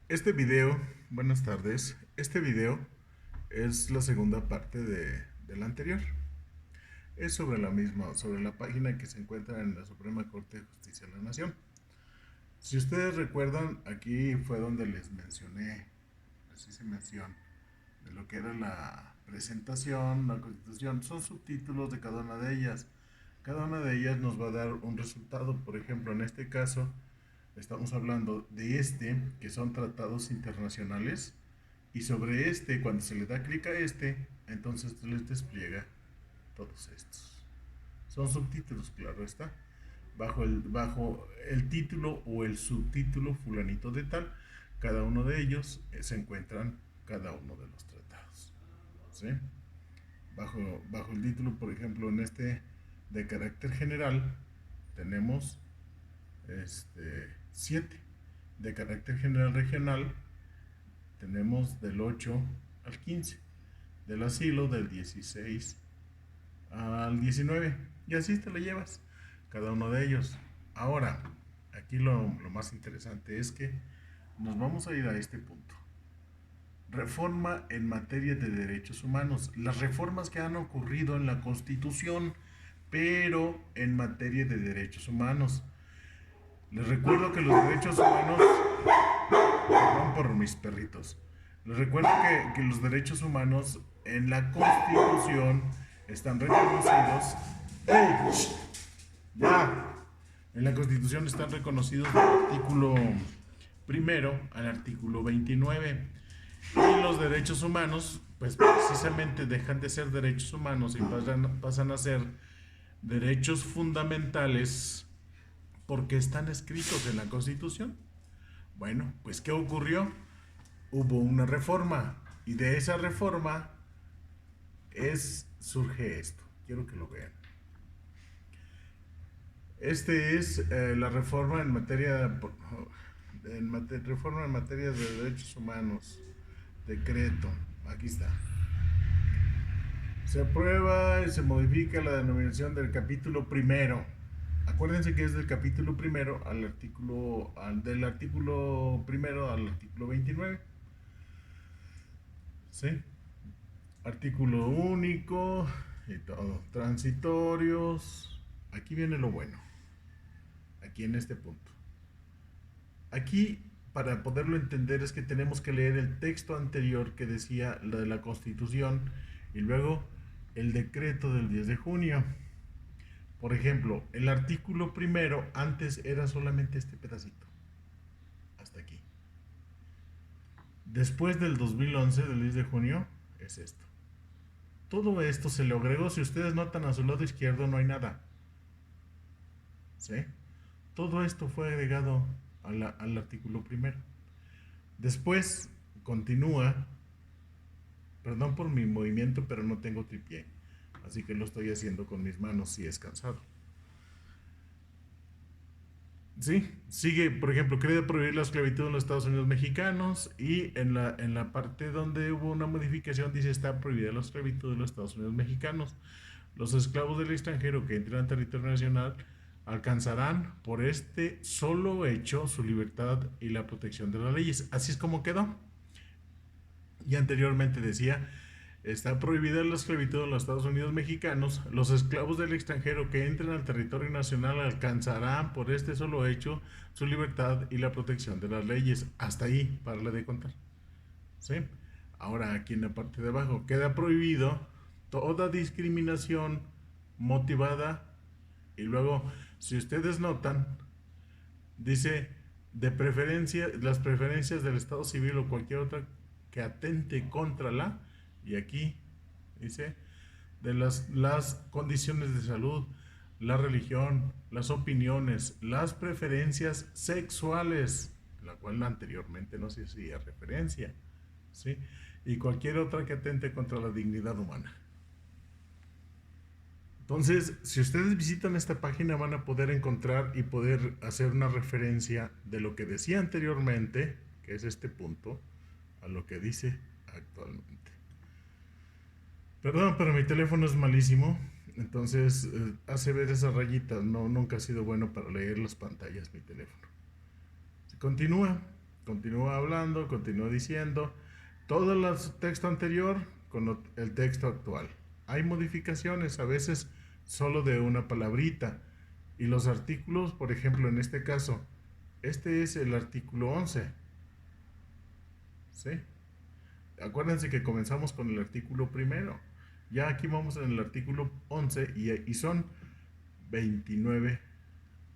Este video, buenas tardes, este video es la segunda parte del anterior. Es sobre la misma, sobre la página que se encuentra en la Suprema Corte de Justicia de la Nación. Si ustedes recuerdan, aquí fue donde les mencioné, así se menciona, de lo que era la presentación, la constitución, son subtítulos de cada una de ellas. Cada una de ellas nos va a dar un resultado. Por ejemplo, en este caso, estamos hablando de que son tratados internacionales, y sobre cuando se le da clic a entonces les despliega todos estos. Son subtítulos, claro está. Bajo el título o el subtítulo fulanito de tal, cada uno de ellos se encuentran cada uno de los tratados. ¿Sí? Bajo el título, por ejemplo, en de carácter general, tenemos 7. De carácter general regional, tenemos del 8 al 15. Del asilo, del 16 al 19. Y así te lo llevas, cada uno de ellos. Ahora, aquí lo más interesante es que nos vamos a ir a este punto. Reforma en materia de derechos humanos. Las reformas que han ocurrido en la Constitución, pero en materia de derechos humanos. Les recuerdo que los derechos humanos... Perdón por mis perritos. Les recuerdo que los derechos humanos en la Constitución están reconocidos. ¡Ey! ¡Ya! En la Constitución están reconocidos del artículo primero al artículo 29. Y los derechos humanos, pues precisamente dejan de ser derechos humanos y pasan a ser derechos fundamentales porque están escritos en la Constitución. Bueno, pues ¿qué ocurrió? Hubo una reforma y de esa reforma surge esto. Quiero que lo vean. Es la reforma en reforma en materia de derechos humanos. Decreto. Aquí está. Se aprueba y se modifica la denominación del capítulo primero. Acuérdense que es del capítulo primero del artículo primero al artículo 29. ¿Sí? Artículo único y todo. Transitorios. Aquí viene lo bueno. Aquí en este punto. Aquí, para poderlo entender, es que tenemos que leer el texto anterior que decía lo de la Constitución y luego el decreto del 10 de junio. Por ejemplo, el artículo primero antes era solamente este pedacito. Hasta aquí. Después del 2011, del 10 de junio, es esto. Todo esto se le agregó. Si ustedes notan a su lado izquierdo, no hay nada. ¿Sí? Todo esto fue agregado al artículo primero. Después continúa. Perdón por mi movimiento, pero no tengo tripié. Así que lo estoy haciendo con mis manos si es cansado. Sí, sigue, por ejemplo, quiere prohibir la esclavitud en los Estados Unidos mexicanos y en la parte donde hubo una modificación dice está prohibida la esclavitud en los Estados Unidos mexicanos. Los esclavos del extranjero que entren al territorio nacional alcanzarán por este solo hecho su libertad y la protección de las leyes. Así es como quedó. Y anteriormente decía, está prohibida la esclavitud en los Estados Unidos mexicanos. Los esclavos del extranjero que entren al territorio nacional alcanzarán por este solo hecho su libertad y la protección de las leyes. Hasta ahí, para de contar. ¿Sí? Ahora aquí en la parte de abajo queda prohibido toda discriminación motivada. Y luego, si ustedes notan, dice de preferencia, las preferencias del Estado civil o cualquier otra que atente contra y aquí dice, de las condiciones de salud, la religión, las opiniones, las preferencias sexuales, la cual anteriormente no se hacía referencia, ¿sí? Y cualquier otra que atente contra la dignidad humana. Entonces, si ustedes visitan esta página van a poder encontrar y poder hacer una referencia de lo que decía anteriormente, que es este punto, a lo que dice actualmente. Perdón, pero mi teléfono es malísimo, entonces hace ver esas rayitas. No, nunca ha sido bueno para leer las pantallas mi teléfono. Continúa continúa hablando, continúa diciendo todo el texto anterior con el texto actual. Hay modificaciones, a veces solo de una palabrita. Y los artículos, por ejemplo, en este caso, este es el artículo 11. ¿Sí? Acuérdense que comenzamos con el artículo primero. Ya aquí vamos en el artículo 11 y son 29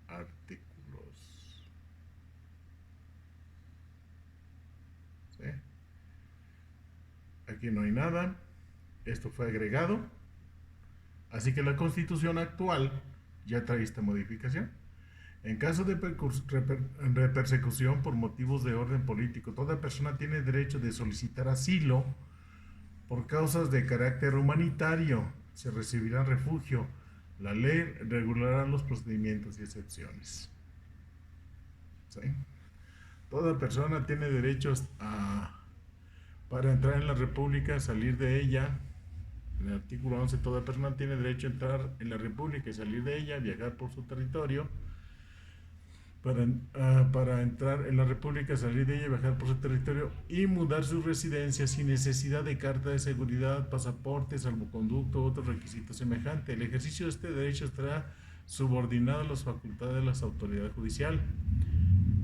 artículos. ¿Sí? Aquí no hay nada. Esto fue agregado. Así que la Constitución actual ya trae esta modificación. En caso de persecución por motivos de orden político, toda persona tiene derecho de solicitar asilo por causas de carácter humanitario. Se recibirá refugio. La ley regulará los procedimientos y excepciones. ¿Sí? Toda persona tiene derechos para entrar en la República, salir de ella. En el artículo 11, toda persona tiene derecho a entrar en la República y salir de ella, viajar por su territorio. Para entrar en la República, salir de ella, viajar por su territorio y mudar su residencia sin necesidad de carta de seguridad, pasaporte, salvoconducto u otro requisito semejante. El ejercicio de este derecho estará subordinado a las facultades de la autoridad judicial.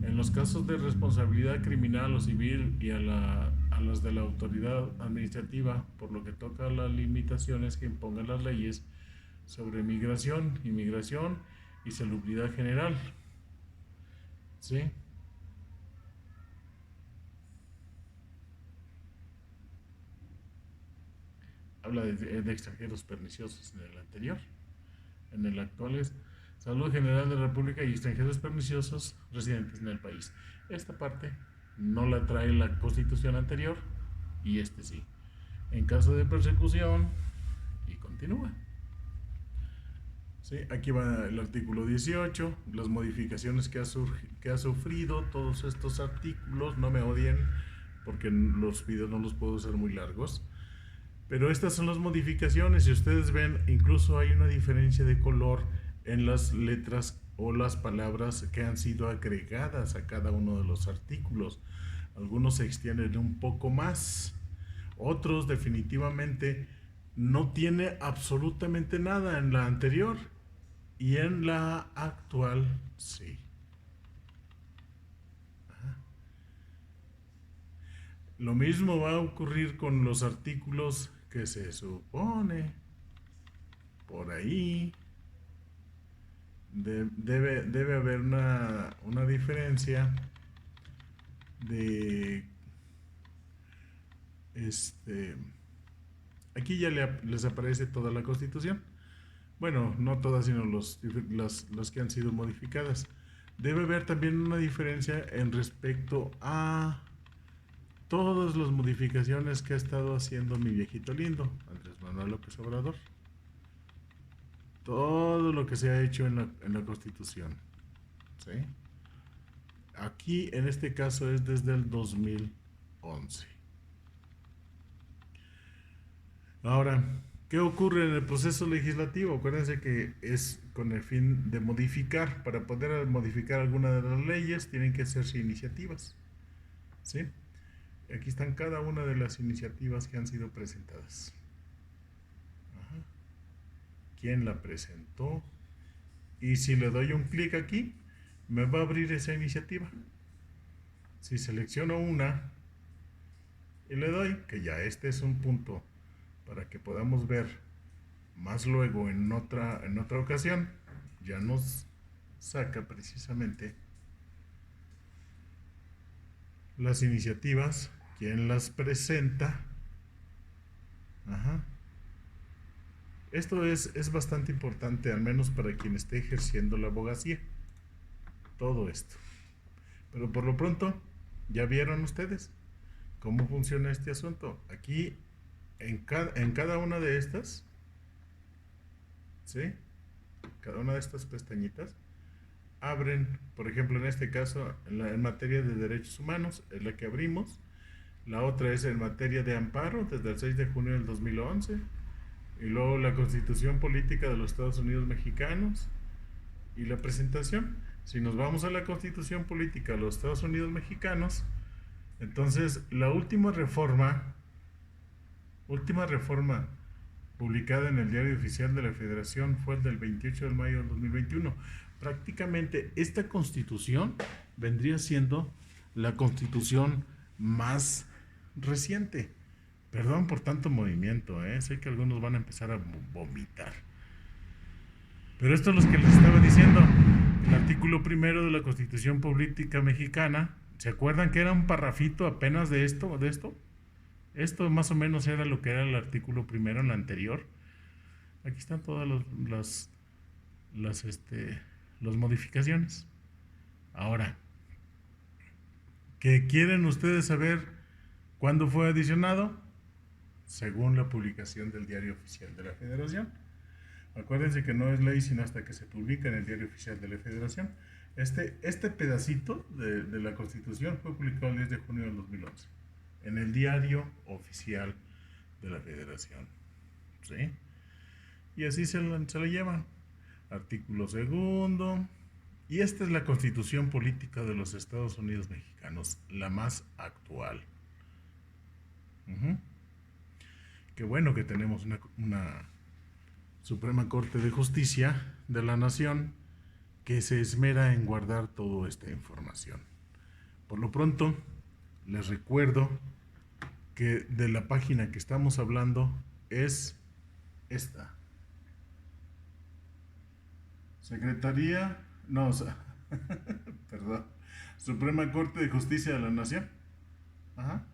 En los casos de responsabilidad criminal o civil y a las de la autoridad administrativa, por lo que toca a las limitaciones que impongan las leyes sobre migración, inmigración y salubridad general. ¿Sí? Habla de extranjeros perniciosos en el anterior. En el actual es Salud General de la República y extranjeros perniciosos residentes en el país. Esta parte no la trae la Constitución anterior y este sí. En caso de persecución, y continúa. ¿Sí? Aquí va el artículo 18, las modificaciones que ha sufrido todos estos artículos. No me odien porque los videos no los puedo hacer muy largos. Pero estas son las modificaciones. Si ustedes ven, incluso hay una diferencia de color en las letras o las palabras que han sido agregadas a cada uno de los artículos. Algunos se extienden un poco más. Otros definitivamente no tiene absolutamente nada en la anterior. Y en la actual, sí. Lo mismo va a ocurrir con los artículos que se supone por ahí. Debe haber una diferencia de aquí ya les aparece toda la Constitución. Bueno, no todas, sino las que han sido modificadas. Debe haber también una diferencia en respecto a todas las modificaciones que ha estado haciendo mi viejito lindo, Andrés Manuel López Obrador. Todo lo que se ha hecho en la Constitución. ¿Sí? Aquí, en este caso, es desde el 2011. Ahora, ¿qué ocurre en el proceso legislativo? Acuérdense que es con el fin de modificar. Para poder modificar alguna de las leyes, tienen que hacerse iniciativas. ¿Sí? Aquí están cada una de las iniciativas que han sido presentadas. Ajá. ¿Quién la presentó? Y si le doy un clic aquí, me va a abrir esa iniciativa. Si selecciono una y le doy, que ya este es un punto para que podamos ver más luego en otra ocasión, ya nos saca precisamente las iniciativas, quién las presenta. Ajá. Esto es bastante importante, al menos para quien esté ejerciendo la abogacía. Todo esto. Pero por lo pronto, ya vieron ustedes cómo funciona este asunto. Aquí, en cada una de estas, ¿sí? Cada una de estas pestañitas abren, por ejemplo, en este caso, en materia de derechos humanos, es la que abrimos. La otra es en materia de amparo, desde el 6 de junio del 2011. Y luego la Constitución Política de los Estados Unidos Mexicanos y la presentación. Si nos vamos a la Constitución Política de los Estados Unidos Mexicanos, Entonces, la última reforma publicada en el Diario Oficial de la Federación fue el del 28 de mayo del 2021. Prácticamente esta constitución vendría siendo la constitución más reciente. Perdón por tanto movimiento, sé que algunos van a empezar a vomitar. Pero esto es lo que les estaba diciendo. El artículo primero de la Constitución Política Mexicana, ¿se acuerdan que era un parrafito apenas de esto? Esto más o menos era lo que era el artículo primero en la anterior. Aquí están todas las modificaciones. Ahora, ¿qué quieren ustedes saber cuándo fue adicionado? Según la publicación del Diario Oficial de la Federación. Acuérdense que no es ley sino hasta que se publica en el Diario Oficial de la Federación. Este pedacito de la Constitución fue publicado el 10 de junio del 2011 en el Diario Oficial de la Federación. ¿Sí? Y así se lo llevan. Artículo segundo. Y esta es la Constitución Política de los Estados Unidos Mexicanos, la más actual. Qué bueno que tenemos una Suprema Corte de Justicia de la Nación que se esmera en guardar toda esta información. Por lo pronto, les recuerdo que de la página que estamos hablando es esta. Perdón. Suprema Corte de Justicia de la Nación. Ajá.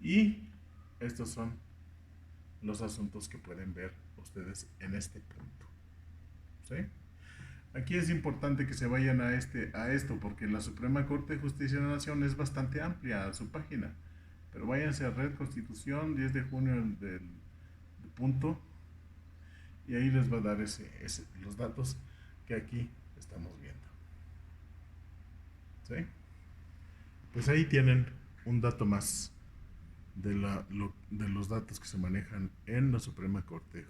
Y estos son los asuntos que pueden ver ustedes en este punto. ¿Sí? Aquí es importante que se vayan a esto, porque la Suprema Corte de Justicia de la Nación es bastante amplia su página. Pero váyanse a Red Constitución, 10 de junio del punto, y ahí les va a dar los datos que aquí estamos viendo. ¿Sí? Pues ahí tienen un dato más de los datos que se manejan en la Suprema Corte